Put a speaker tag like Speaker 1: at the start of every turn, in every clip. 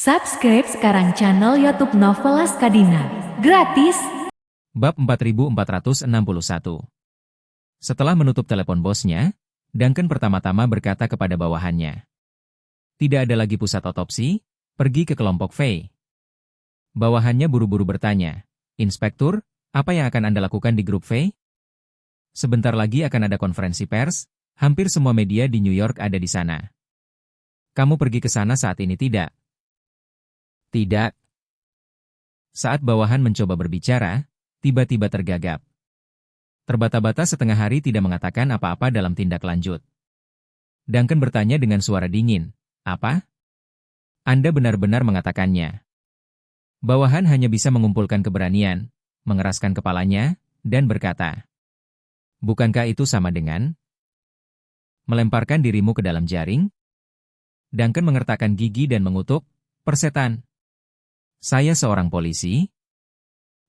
Speaker 1: Subscribe sekarang channel YouTube Novelas Kadina. Gratis.
Speaker 2: Bab 4461. Setelah menutup telepon bosnya, Duncan pertama-tama berkata kepada bawahannya. Tidak ada lagi pusat otopsi, pergi ke kelompok V. Bawahannya buru-buru bertanya, Inspektur, apa yang akan Anda lakukan di grup V? Sebentar lagi akan ada konferensi pers, hampir semua media di New York ada di sana. Kamu pergi ke sana saat ini tidak? Tidak. Saat bawahan mencoba berbicara, tiba-tiba tergagap. Terbata-bata setengah hari tidak mengatakan apa-apa dalam tindak lanjut. Duncan bertanya dengan suara dingin, apa? Anda benar-benar mengatakannya. Bawahan hanya bisa mengumpulkan keberanian, mengeraskan kepalanya, dan berkata, bukankah itu sama dengan melemparkan dirimu ke dalam jaring? Duncan mengertakkan gigi dan mengutuk, persetan. Saya seorang polisi,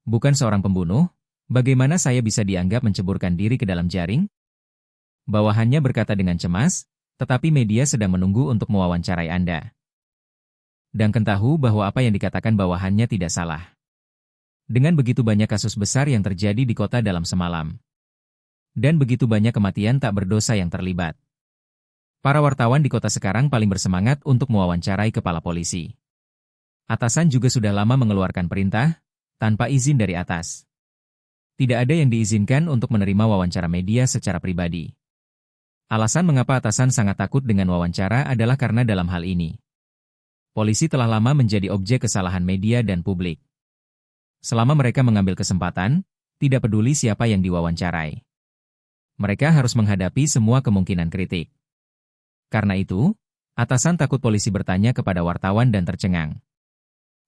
Speaker 2: bukan seorang pembunuh, bagaimana saya bisa dianggap menceburkan diri ke dalam jaring? Bawahannya berkata dengan cemas, tetapi media sedang menunggu untuk mewawancarai Anda. Duncan tahu bahwa apa yang dikatakan bawahannya tidak salah. Dengan begitu banyak kasus besar yang terjadi di kota dalam semalam. Dan begitu banyak kematian tak berdosa yang terlibat. Para wartawan di kota sekarang paling bersemangat untuk mewawancarai kepala polisi. Atasan juga sudah lama mengeluarkan perintah, tanpa izin dari atas. Tidak ada yang diizinkan untuk menerima wawancara media secara pribadi. Alasan mengapa atasan sangat takut dengan wawancara adalah karena dalam hal ini. Polisi telah lama menjadi objek kesalahan media dan publik. Selama mereka mengambil kesempatan, tidak peduli siapa yang diwawancarai. Mereka harus menghadapi semua kemungkinan kritik. Karena itu, atasan takut polisi bertanya kepada wartawan dan tercengang.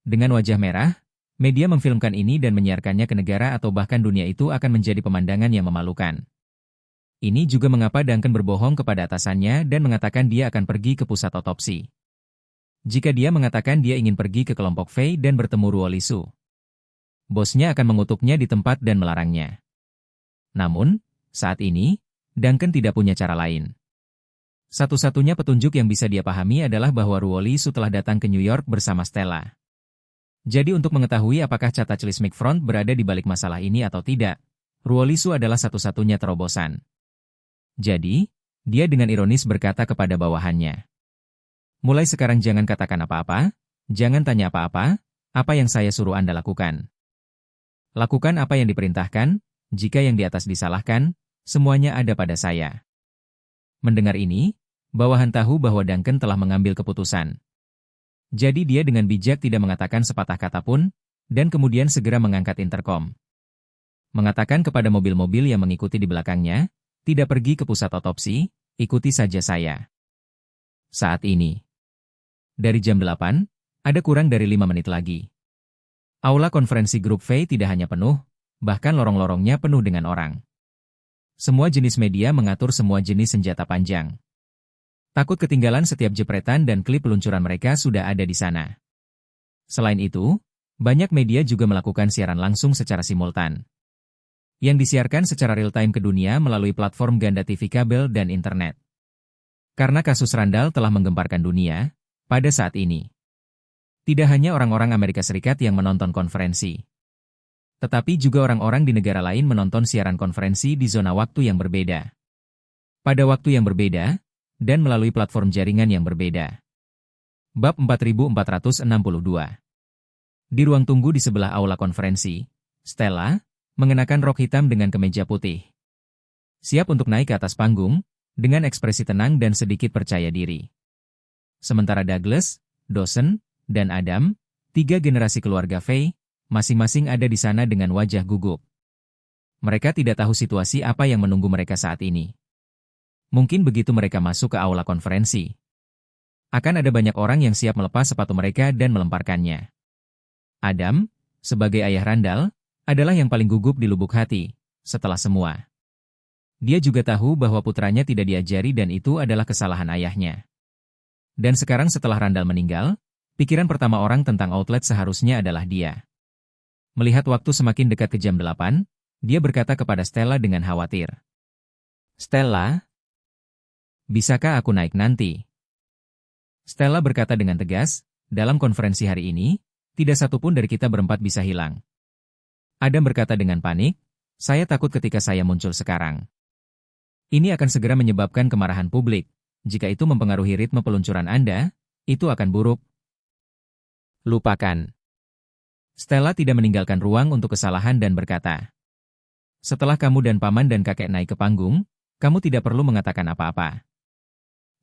Speaker 2: Dengan wajah merah, media memfilmkan ini dan menyiarkannya ke negara atau bahkan dunia itu akan menjadi pemandangan yang memalukan. Ini juga mengapa Duncan berbohong kepada atasannya dan mengatakan dia akan pergi ke pusat otopsi. Jika dia mengatakan dia ingin pergi ke kelompok V dan bertemu Ruoli Su, bosnya akan mengutuknya di tempat dan melarangnya. Namun, saat ini, Duncan tidak punya cara lain. Satu-satunya petunjuk yang bisa dia pahami adalah bahwa Ruoli Su telah datang ke New York bersama Stella. Jadi untuk mengetahui apakah Cataclysmic Front berada di balik masalah ini atau tidak, Ruoli Su adalah satu-satunya terobosan. Jadi, dia dengan ironis berkata kepada bawahannya. Mulai sekarang jangan katakan apa-apa, jangan tanya apa-apa, apa yang saya suruh Anda lakukan. Lakukan apa yang diperintahkan, jika yang di atas disalahkan, semuanya ada pada saya. Mendengar ini, bawahan tahu bahwa Duncan telah mengambil keputusan. Jadi dia dengan bijak tidak mengatakan sepatah kata pun, dan kemudian segera mengangkat interkom. Mengatakan kepada mobil-mobil yang mengikuti di belakangnya, tidak pergi ke pusat otopsi, ikuti saja saya. Saat ini. Dari jam 8, ada kurang dari 5 menit lagi. Aula konferensi grup V tidak hanya penuh, bahkan lorong-lorongnya penuh dengan orang. Semua jenis media mengatur semua jenis senjata panjang. Takut ketinggalan setiap jepretan dan klip peluncuran mereka sudah ada di sana. Selain itu, banyak media juga melakukan siaran langsung secara simultan. Yang disiarkan secara real-time ke dunia melalui platform ganda TV kabel dan internet. Karena kasus Randall telah menggemparkan dunia, pada saat ini. Tidak hanya orang-orang Amerika Serikat yang menonton konferensi. Tetapi juga orang-orang di negara lain menonton siaran konferensi di zona waktu yang berbeda. Pada waktu yang berbeda, dan melalui platform jaringan yang berbeda. Bab 4462. Di ruang tunggu di sebelah aula konferensi, Stella, mengenakan rok hitam dengan kemeja putih. Siap untuk naik ke atas panggung, dengan ekspresi tenang dan sedikit percaya diri. Sementara Douglas, Dawson, dan Adam, 3 generasi keluarga Faye, masing-masing ada di sana dengan wajah gugup. Mereka tidak tahu situasi apa yang menunggu mereka saat ini. Mungkin begitu mereka masuk ke aula konferensi. Akan ada banyak orang yang siap melepas sepatu mereka dan melemparkannya. Adam, sebagai ayah Randall, adalah yang paling gugup di lubuk hati, setelah semua. Dia juga tahu bahwa putranya tidak diajari dan itu adalah kesalahan ayahnya. Dan sekarang setelah Randall meninggal, pikiran pertama orang tentang outlet seharusnya adalah dia. Melihat waktu semakin dekat ke jam 8, dia berkata kepada Stella dengan khawatir. Stella, bisakah aku naik nanti? Stella berkata dengan tegas, dalam konferensi hari ini, tidak satupun dari kita berempat bisa hilang. Adam berkata dengan panik, saya takut ketika saya muncul sekarang. Ini akan segera menyebabkan kemarahan publik. Jika itu mempengaruhi ritme peluncuran Anda, itu akan buruk. Lupakan. Stella tidak meninggalkan ruang untuk kesalahan dan berkata, setelah kamu dan paman dan kakek naik ke panggung, kamu tidak perlu mengatakan apa-apa.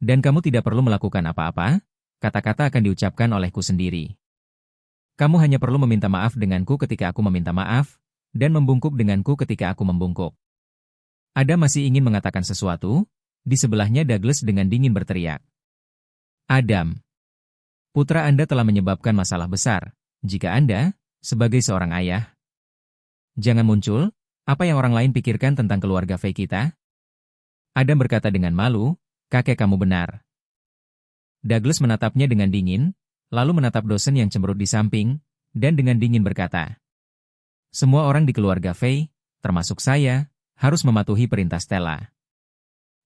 Speaker 2: Dan kamu tidak perlu melakukan apa-apa, kata-kata akan diucapkan olehku sendiri. Kamu hanya perlu meminta maaf denganku ketika aku meminta maaf, dan membungkuk denganku ketika aku membungkuk. Adam masih ingin mengatakan sesuatu, di sebelahnya Douglas dengan dingin berteriak. Adam, putra Anda telah menyebabkan masalah besar. Jika Anda, sebagai seorang ayah, jangan muncul, apa yang orang lain pikirkan tentang keluarga Faye kita? Adam berkata dengan malu, kakek kamu benar. Douglas menatapnya dengan dingin, lalu menatap dosen yang cemberut di samping, dan dengan dingin berkata, semua orang di keluarga Faye, termasuk saya, harus mematuhi perintah Stella.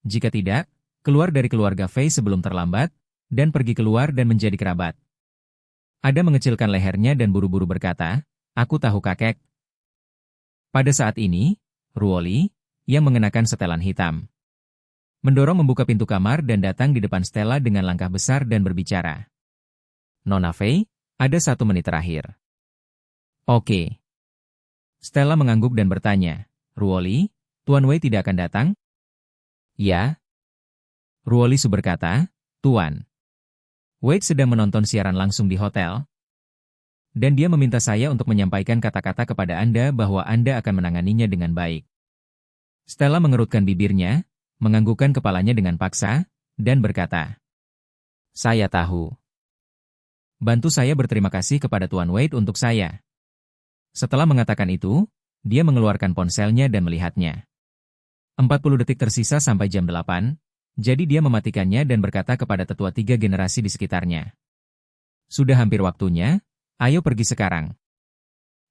Speaker 2: Jika tidak, keluar dari keluarga Faye sebelum terlambat, dan pergi keluar dan menjadi kerabat. Adam mengecilkan lehernya dan buru-buru berkata, aku tahu kakek. Pada saat ini, Ruoli, yang mengenakan setelan hitam, mendorong membuka pintu kamar dan datang di depan Stella dengan langkah besar dan berbicara. Nona Faye, ada 1 menit terakhir. Oke. Stella mengangguk dan bertanya, Ruoli, Tuan Wei tidak akan datang? Ya. Ruoli Su berkata, Tuan. Wade sedang menonton siaran langsung di hotel. Dan dia meminta saya untuk menyampaikan kata-kata kepada Anda bahwa Anda akan menanganinya dengan baik. Stella mengerutkan bibirnya, menganggukkan kepalanya dengan paksa, dan berkata, saya tahu. Bantu saya berterima kasih kepada Tuan Wade untuk saya. Setelah mengatakan itu, dia mengeluarkan ponselnya dan melihatnya. 40 detik tersisa sampai jam 8, jadi dia mematikannya dan berkata kepada tetua 3 generasi di sekitarnya. Sudah hampir waktunya, ayo pergi sekarang.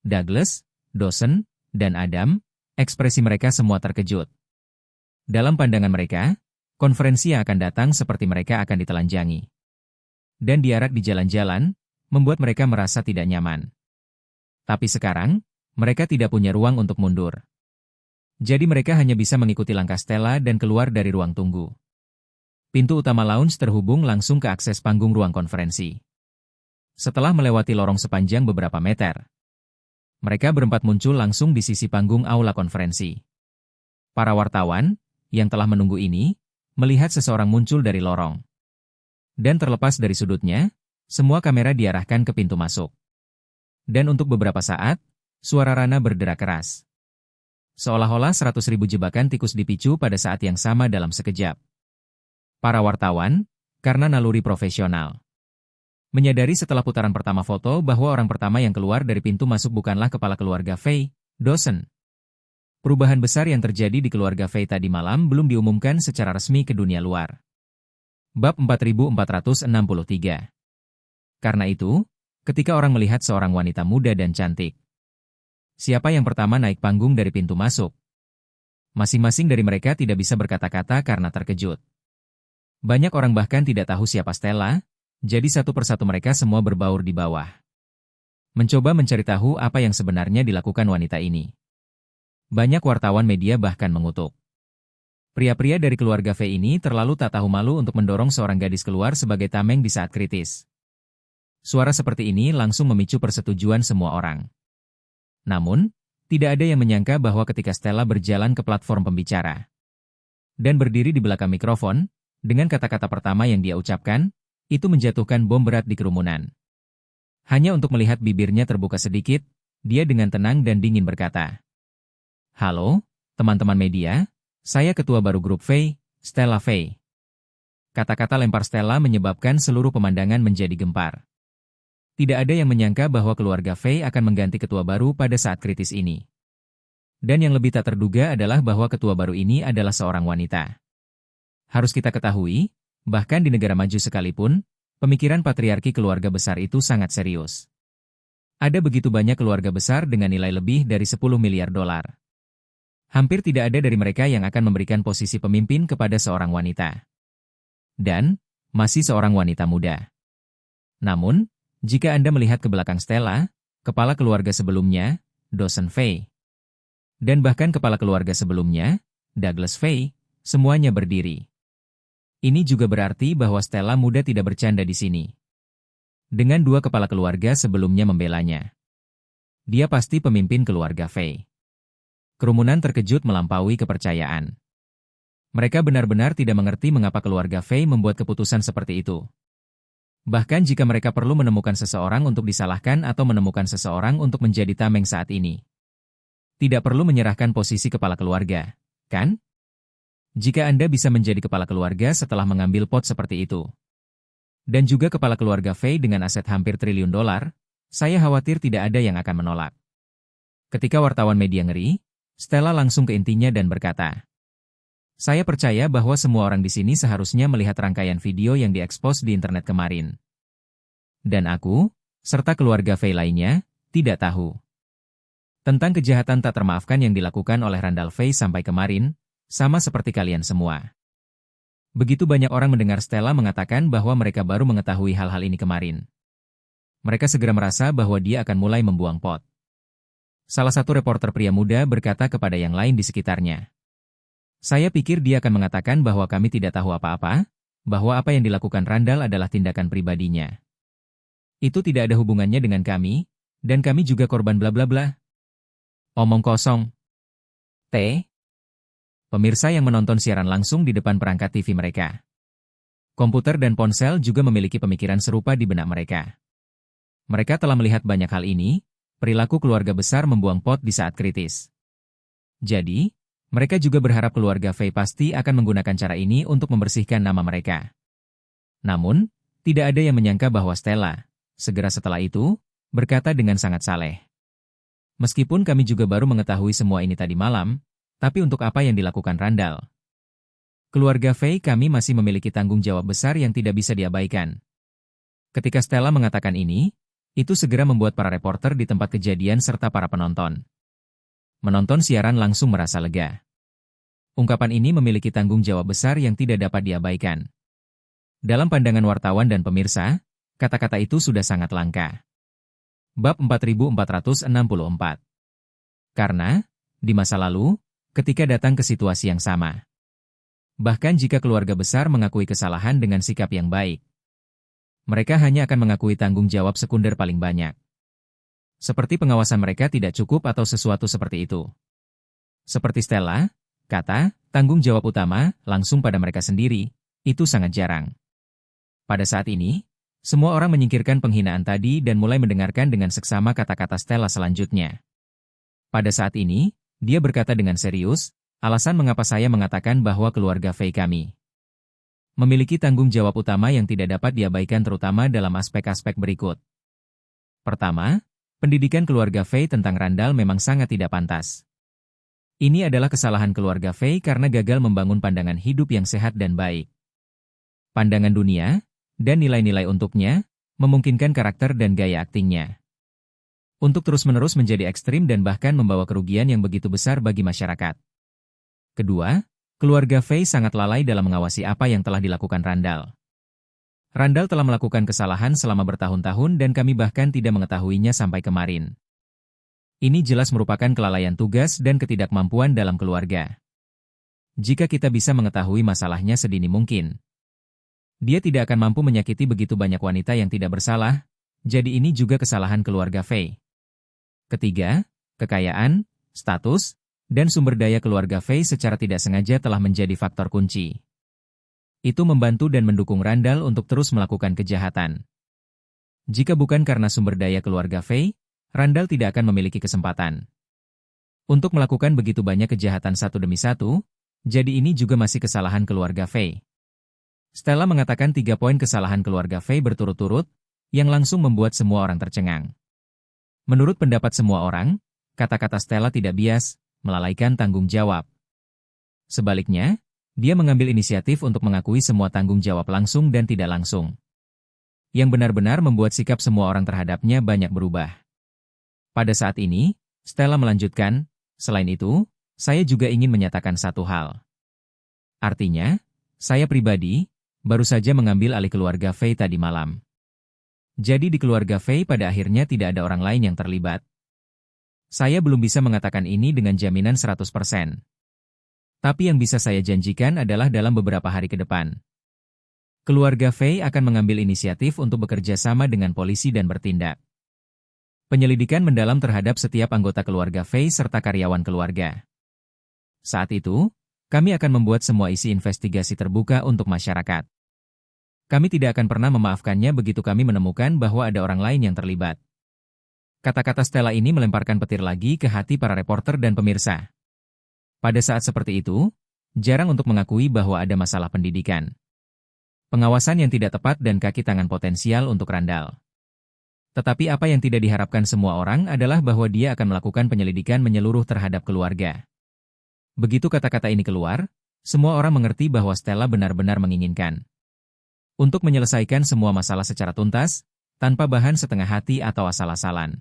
Speaker 2: Douglas, Dawson, dan Adam, ekspresi mereka semua terkejut. Dalam pandangan mereka, konferensi yang akan datang seperti mereka akan ditelanjangi. Dan diarak di jalan-jalan, membuat mereka merasa tidak nyaman. Tapi sekarang, mereka tidak punya ruang untuk mundur. Jadi mereka hanya bisa mengikuti langkah Stella dan keluar dari ruang tunggu. Pintu utama lounge terhubung langsung ke akses panggung ruang konferensi. Setelah melewati lorong sepanjang beberapa meter, mereka berempat muncul langsung di sisi panggung aula konferensi. Para wartawan, yang telah menunggu ini, melihat seseorang muncul dari lorong. Dan terlepas dari sudutnya, semua kamera diarahkan ke pintu masuk. Dan untuk beberapa saat, suara Rana berderak keras. Seolah-olah 100.000 jebakan tikus dipicu pada saat yang sama dalam sekejap. Para wartawan, karena naluri profesional, menyadari setelah putaran pertama foto bahwa orang pertama yang keluar dari pintu masuk bukanlah kepala keluarga Faye, Dawson. Perubahan besar yang terjadi di keluarga Faye tadi malam belum diumumkan secara resmi ke dunia luar. Bab 4463. Karena itu, ketika orang melihat seorang wanita muda dan cantik, siapa yang pertama naik panggung dari pintu masuk? Masing-masing dari mereka tidak bisa berkata-kata karena terkejut. Banyak orang bahkan tidak tahu siapa Stella, jadi satu persatu mereka semua berbaur di bawah. Mencoba mencari tahu apa yang sebenarnya dilakukan wanita ini. Banyak wartawan media bahkan mengutuk. Pria-pria dari keluarga Faye ini terlalu tak tahu malu untuk mendorong seorang gadis keluar sebagai tameng di saat kritis. Suara seperti ini langsung memicu persetujuan semua orang. Namun, tidak ada yang menyangka bahwa ketika Stella berjalan ke platform pembicara dan berdiri di belakang mikrofon, dengan kata-kata pertama yang dia ucapkan, itu menjatuhkan bom berat di kerumunan. Hanya untuk melihat bibirnya terbuka sedikit, dia dengan tenang dan dingin berkata, halo, teman-teman media, saya ketua baru grup Faye, Stella Faye. Kata-kata lempar Stella menyebabkan seluruh pemandangan menjadi gempar. Tidak ada yang menyangka bahwa keluarga Faye akan mengganti ketua baru pada saat kritis ini. Dan yang lebih tak terduga adalah bahwa ketua baru ini adalah seorang wanita. Harus kita ketahui, bahkan di negara maju sekalipun, pemikiran patriarki keluarga besar itu sangat serius. Ada begitu banyak keluarga besar dengan nilai lebih dari 10 miliar dolar. Hampir tidak ada dari mereka yang akan memberikan posisi pemimpin kepada seorang wanita. Dan, masih seorang wanita muda. Namun, Jika Anda melihat ke belakang Stella, kepala keluarga sebelumnya, Dawson Fay, dan bahkan kepala keluarga sebelumnya, Douglas Fay, semuanya berdiri. Ini juga berarti bahwa Stella muda tidak bercanda di sini. Dengan dua kepala keluarga sebelumnya membelanya. Dia pasti pemimpin keluarga Fay. Kerumunan terkejut melampaui kepercayaan. Mereka benar-benar tidak mengerti mengapa keluarga Fay membuat keputusan seperti itu. Bahkan jika mereka perlu menemukan seseorang untuk disalahkan atau menemukan seseorang untuk menjadi tameng saat ini. Tidak perlu menyerahkan posisi kepala keluarga, kan? Jika Anda bisa menjadi kepala keluarga setelah mengambil pot seperti itu. Dan juga kepala keluarga Fay dengan aset hampir $1 triliun, saya khawatir tidak ada yang akan menolak. Ketika wartawan media ngeri, Stella langsung ke intinya dan berkata, "Saya percaya bahwa semua orang di sini seharusnya melihat rangkaian video yang diekspos di internet kemarin. Dan aku, serta keluarga Fay lainnya, tidak tahu tentang kejahatan tak termaafkan yang dilakukan oleh Randall Fay sampai kemarin, sama seperti kalian semua." Begitu banyak orang mendengar Stella mengatakan bahwa mereka baru mengetahui hal-hal ini kemarin. Mereka segera merasa bahwa dia akan mulai membuang pot. Salah satu reporter pria muda berkata kepada yang lain di sekitarnya, "Saya pikir dia akan mengatakan bahwa kami tidak tahu apa-apa, bahwa apa yang dilakukan Randall adalah tindakan pribadinya. Itu tidak ada hubungannya dengan kami, dan kami juga korban bla bla bla." Omong kosong. Pemirsa yang menonton siaran langsung di depan perangkat TV mereka. Komputer dan ponsel juga memiliki pemikiran serupa di benak mereka. Mereka telah melihat banyak hal ini, perilaku keluarga besar membuang pot di saat kritis. Jadi, mereka juga berharap keluarga Fay pasti akan menggunakan cara ini untuk membersihkan nama mereka. Namun, tidak ada yang menyangka bahwa Stella, segera setelah itu, berkata dengan sangat saleh, "Meskipun kami juga baru mengetahui semua ini tadi malam, tapi untuk apa yang dilakukan Randall? Keluarga Fay kami masih memiliki tanggung jawab besar yang tidak bisa diabaikan." Ketika Stella mengatakan ini, itu segera membuat para reporter di tempat kejadian serta para penonton. Menonton siaran langsung merasa lega. Ungkapan ini memiliki tanggung jawab besar yang tidak dapat diabaikan. Dalam pandangan wartawan dan pemirsa, kata-kata itu sudah sangat langka. Bab 4464. Karena, di masa lalu, ketika datang ke situasi yang sama. Bahkan jika keluarga besar mengakui kesalahan dengan sikap yang baik, mereka hanya akan mengakui tanggung jawab sekunder paling banyak. Seperti pengawasan mereka tidak cukup atau sesuatu seperti itu. Seperti Stella, kata, tanggung jawab utama, langsung pada mereka sendiri, itu sangat jarang. Pada saat ini, semua orang menyingkirkan penghinaan tadi dan mulai mendengarkan dengan seksama kata-kata Stella selanjutnya. Pada saat ini, dia berkata dengan serius, "Alasan mengapa saya mengatakan bahwa keluarga Fay kami memiliki tanggung jawab utama yang tidak dapat diabaikan terutama dalam aspek-aspek berikut. Pertama, pendidikan keluarga Fay tentang Randall memang sangat tidak pantas. Ini adalah kesalahan keluarga Fay karena gagal membangun pandangan hidup yang sehat dan baik. Pandangan dunia, dan nilai-nilai untuknya, memungkinkan karakter dan gaya aktingnya untuk terus-menerus menjadi ekstrim dan bahkan membawa kerugian yang begitu besar bagi masyarakat. Kedua, keluarga Fay sangat lalai dalam mengawasi apa yang telah dilakukan Randall. Randall telah melakukan kesalahan selama bertahun-tahun dan kami bahkan tidak mengetahuinya sampai kemarin. Ini jelas merupakan kelalaian tugas dan ketidakmampuan dalam keluarga. Jika kita bisa mengetahui masalahnya sedini mungkin, dia tidak akan mampu menyakiti begitu banyak wanita yang tidak bersalah, jadi ini juga kesalahan keluarga Fay. Ketiga, kekayaan, status, dan sumber daya keluarga Fay secara tidak sengaja telah menjadi faktor kunci. Itu membantu dan mendukung Randall untuk terus melakukan kejahatan. Jika bukan karena sumber daya keluarga Fay, Randall tidak akan memiliki kesempatan untuk melakukan begitu banyak kejahatan satu demi satu, jadi ini juga masih kesalahan keluarga Fay. Stella mengatakan 3 poin kesalahan keluarga Fay berturut-turut, yang langsung membuat semua orang tercengang. Menurut pendapat semua orang, kata-kata Stella tidak bias, melalaikan tanggung jawab. Sebaliknya, dia mengambil inisiatif untuk mengakui semua tanggung jawab langsung dan tidak langsung. Yang benar-benar membuat sikap semua orang terhadapnya banyak berubah. Pada saat ini, Stella melanjutkan, "Selain itu, saya juga ingin menyatakan satu hal. Artinya, saya pribadi, baru saja mengambil alih keluarga Fay tadi malam. Jadi di keluarga Fei pada akhirnya tidak ada orang lain yang terlibat. Saya belum bisa mengatakan ini dengan jaminan 100%. Tapi yang bisa saya janjikan adalah dalam beberapa hari ke depan. Keluarga Fei akan mengambil inisiatif untuk bekerja sama dengan polisi dan bertindak. Penyelidikan mendalam terhadap setiap anggota keluarga Fei serta karyawan keluarga. Saat itu, kami akan membuat semua isi investigasi terbuka untuk masyarakat. Kami tidak akan pernah memaafkannya begitu kami menemukan bahwa ada orang lain yang terlibat. Kata-kata Stella ini melemparkan petir lagi ke hati para reporter dan pemirsa. Pada saat seperti itu, jarang untuk mengakui bahwa ada masalah pendidikan. Pengawasan yang tidak tepat dan kaki tangan potensial untuk Randall. Tetapi apa yang tidak diharapkan semua orang adalah bahwa dia akan melakukan penyelidikan menyeluruh terhadap keluarga. Begitu kata-kata ini keluar, semua orang mengerti bahwa Stella benar-benar menginginkan untuk menyelesaikan semua masalah secara tuntas, tanpa bahan setengah hati atau asal-asalan.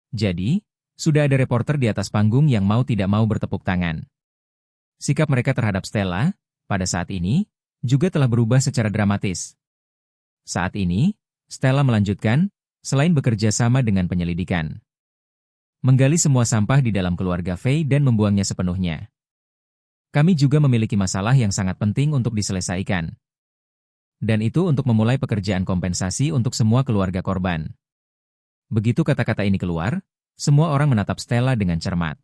Speaker 2: Jadi, sudah ada reporter di atas panggung yang mau tidak mau bertepuk tangan. Sikap mereka terhadap Stella, pada saat ini, juga telah berubah secara dramatis. Saat ini, Stella melanjutkan, selain bekerja sama dengan penyelidikan, menggali semua sampah di dalam keluarga Fei dan membuangnya sepenuhnya. Kami juga memiliki masalah yang sangat penting untuk diselesaikan. Dan itu untuk memulai pekerjaan kompensasi untuk semua keluarga korban. Begitu kata-kata ini keluar, semua orang menatap Stella dengan cermat.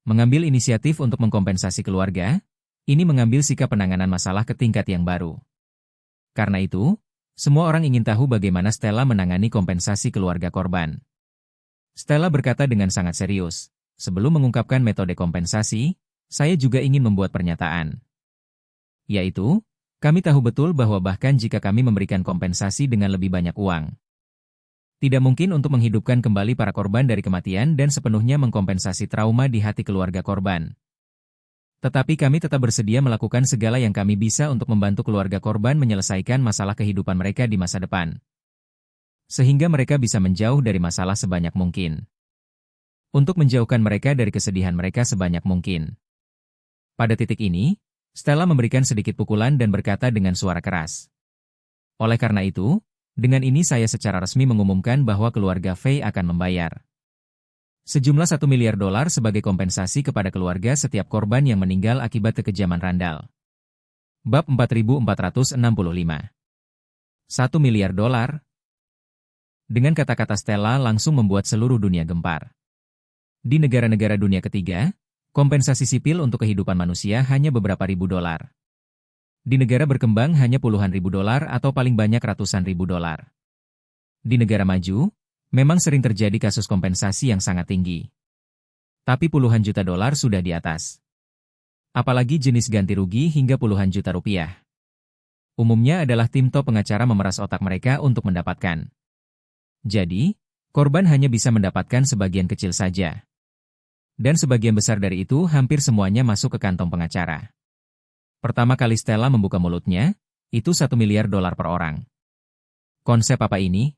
Speaker 2: Mengambil inisiatif untuk mengkompensasi keluarga, ini mengambil sikap penanganan masalah ke tingkat yang baru. Karena itu, semua orang ingin tahu bagaimana Stella menangani kompensasi keluarga korban. Stella berkata dengan sangat serius, sebelum mengungkapkan metode kompensasi, saya juga ingin membuat pernyataan. Yaitu, kami tahu betul bahwa bahkan jika kami memberikan kompensasi dengan lebih banyak uang, tidak mungkin untuk menghidupkan kembali para korban dari kematian dan sepenuhnya mengkompensasi trauma di hati keluarga korban. Tetapi kami tetap bersedia melakukan segala yang kami bisa untuk membantu keluarga korban menyelesaikan masalah kehidupan mereka di masa depan. Sehingga mereka bisa menjauh dari masalah sebanyak mungkin. Untuk menjauhkan mereka dari kesedihan mereka sebanyak mungkin. Pada titik ini, Stella memberikan sedikit pukulan dan berkata dengan suara keras. Oleh karena itu, dengan ini saya secara resmi mengumumkan bahwa keluarga Fei akan membayar sejumlah $1 miliar sebagai kompensasi kepada keluarga setiap korban yang meninggal akibat kekejaman Randall. Bab 4465. $1 miliar. Dengan kata-kata Stella langsung membuat seluruh dunia gempar. Di negara-negara dunia ketiga, kompensasi sipil untuk kehidupan manusia hanya beberapa ribu dolar. Di negara berkembang hanya puluhan ribu dolar atau paling banyak ratusan ribu dolar. Di negara maju, memang sering terjadi kasus kompensasi yang sangat tinggi. Tapi puluhan juta dolar sudah di atas. Apalagi jenis ganti rugi hingga puluhan juta rupiah. Umumnya adalah tim top pengacara memeras otak mereka untuk mendapatkan. Jadi, korban hanya bisa mendapatkan sebagian kecil saja. Dan sebagian besar dari itu hampir semuanya masuk ke kantong pengacara. Pertama kali Stella membuka mulutnya, itu $1 miliar per orang. Konsep apa ini?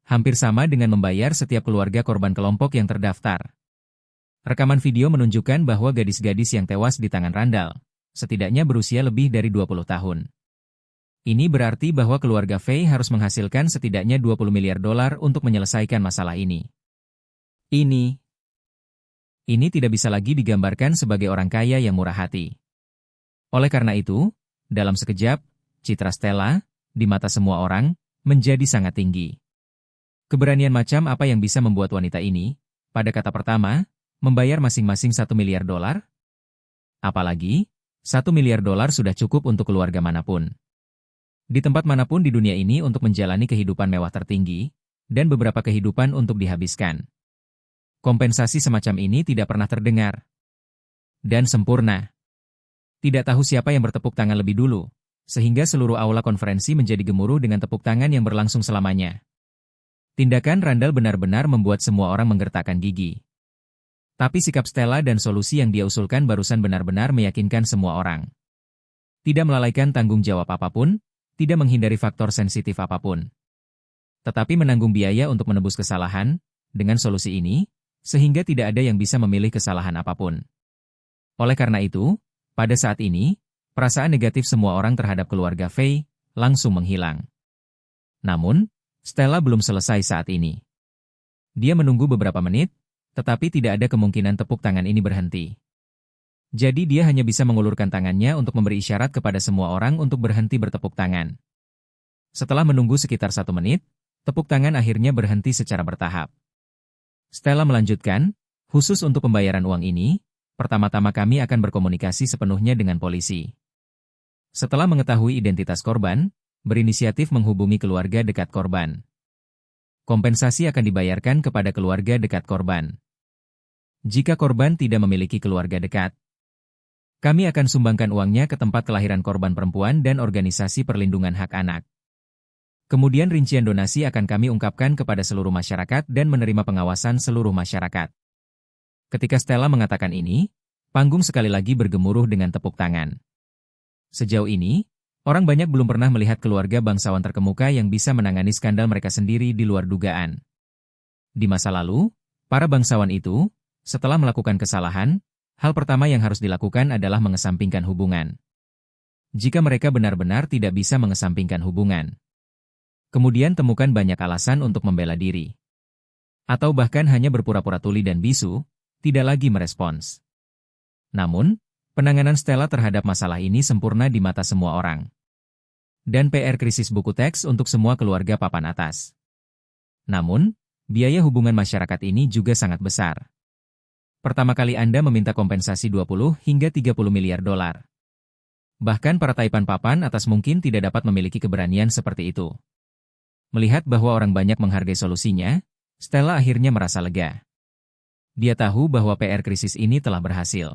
Speaker 2: Hampir sama dengan membayar setiap keluarga korban kelompok yang terdaftar. Rekaman video menunjukkan bahwa gadis-gadis yang tewas di tangan Randall, setidaknya berusia lebih dari 20 tahun. Ini berarti bahwa keluarga Fei harus menghasilkan setidaknya $20 miliar untuk menyelesaikan masalah ini. Ini tidak bisa lagi digambarkan sebagai orang kaya yang murah hati. Oleh karena itu, dalam sekejap, citra Stella, di mata semua orang, menjadi sangat tinggi. Keberanian macam apa yang bisa membuat wanita ini, pada kata pertama, membayar masing-masing $1 miliar? Apalagi, $1 miliar sudah cukup untuk keluarga manapun. Di tempat manapun di dunia ini untuk menjalani kehidupan mewah tertinggi, dan beberapa kehidupan untuk dihabiskan. Kompensasi semacam ini tidak pernah terdengar. Dan sempurna. Tidak tahu siapa yang bertepuk tangan lebih dulu, sehingga seluruh aula konferensi menjadi gemuruh dengan tepuk tangan yang berlangsung selamanya. Tindakan Randall benar-benar membuat semua orang menggertakkan gigi. Tapi sikap Stella dan solusi yang dia usulkan barusan benar-benar meyakinkan semua orang. Tidak melalaikan tanggung jawab apapun, tidak menghindari faktor sensitif apapun. Tetapi menanggung biaya untuk menebus kesalahan, dengan solusi ini, sehingga tidak ada yang bisa memilih kesalahan apapun. Oleh karena itu, pada saat ini, perasaan negatif semua orang terhadap keluarga Fei langsung menghilang. Namun, Stella belum selesai saat ini. Dia menunggu beberapa menit, tetapi tidak ada kemungkinan tepuk tangan ini berhenti. Jadi dia hanya bisa mengulurkan tangannya untuk memberi isyarat kepada semua orang untuk berhenti bertepuk tangan. Setelah menunggu sekitar 1 menit, tepuk tangan akhirnya berhenti secara bertahap. Stella melanjutkan, khusus untuk pembayaran uang ini, pertama-tama kami akan berkomunikasi sepenuhnya dengan polisi. Setelah mengetahui identitas korban, berinisiatif menghubungi keluarga dekat korban. Kompensasi akan dibayarkan kepada keluarga dekat korban. Jika korban tidak memiliki keluarga dekat, kami akan sumbangkan uangnya ke tempat kelahiran korban perempuan dan organisasi perlindungan hak anak. Kemudian rincian donasi akan kami ungkapkan kepada seluruh masyarakat dan menerima pengawasan seluruh masyarakat. Ketika Stella mengatakan ini, panggung sekali lagi bergemuruh dengan tepuk tangan. Sejauh ini, orang banyak belum pernah melihat keluarga bangsawan terkemuka yang bisa menangani skandal mereka sendiri di luar dugaan. Di masa lalu, para bangsawan itu, setelah melakukan kesalahan, hal pertama yang harus dilakukan adalah mengesampingkan hubungan. Jika mereka benar-benar tidak bisa mengesampingkan hubungan, kemudian temukan banyak alasan untuk membela diri. Atau bahkan hanya berpura-pura tuli dan bisu, tidak lagi merespons. Namun, penanganan Stella terhadap masalah ini sempurna di mata semua orang. Dan PR krisis buku teks untuk semua keluarga papan atas. Namun, biaya hubungan masyarakat ini juga sangat besar. Pertama kali Anda meminta kompensasi 20 hingga 30 miliar dolar. Bahkan para taipan papan atas mungkin tidak dapat memiliki keberanian seperti itu. Melihat bahwa orang banyak menghargai solusinya, Stella akhirnya merasa lega. Dia tahu bahwa PR krisis ini telah berhasil.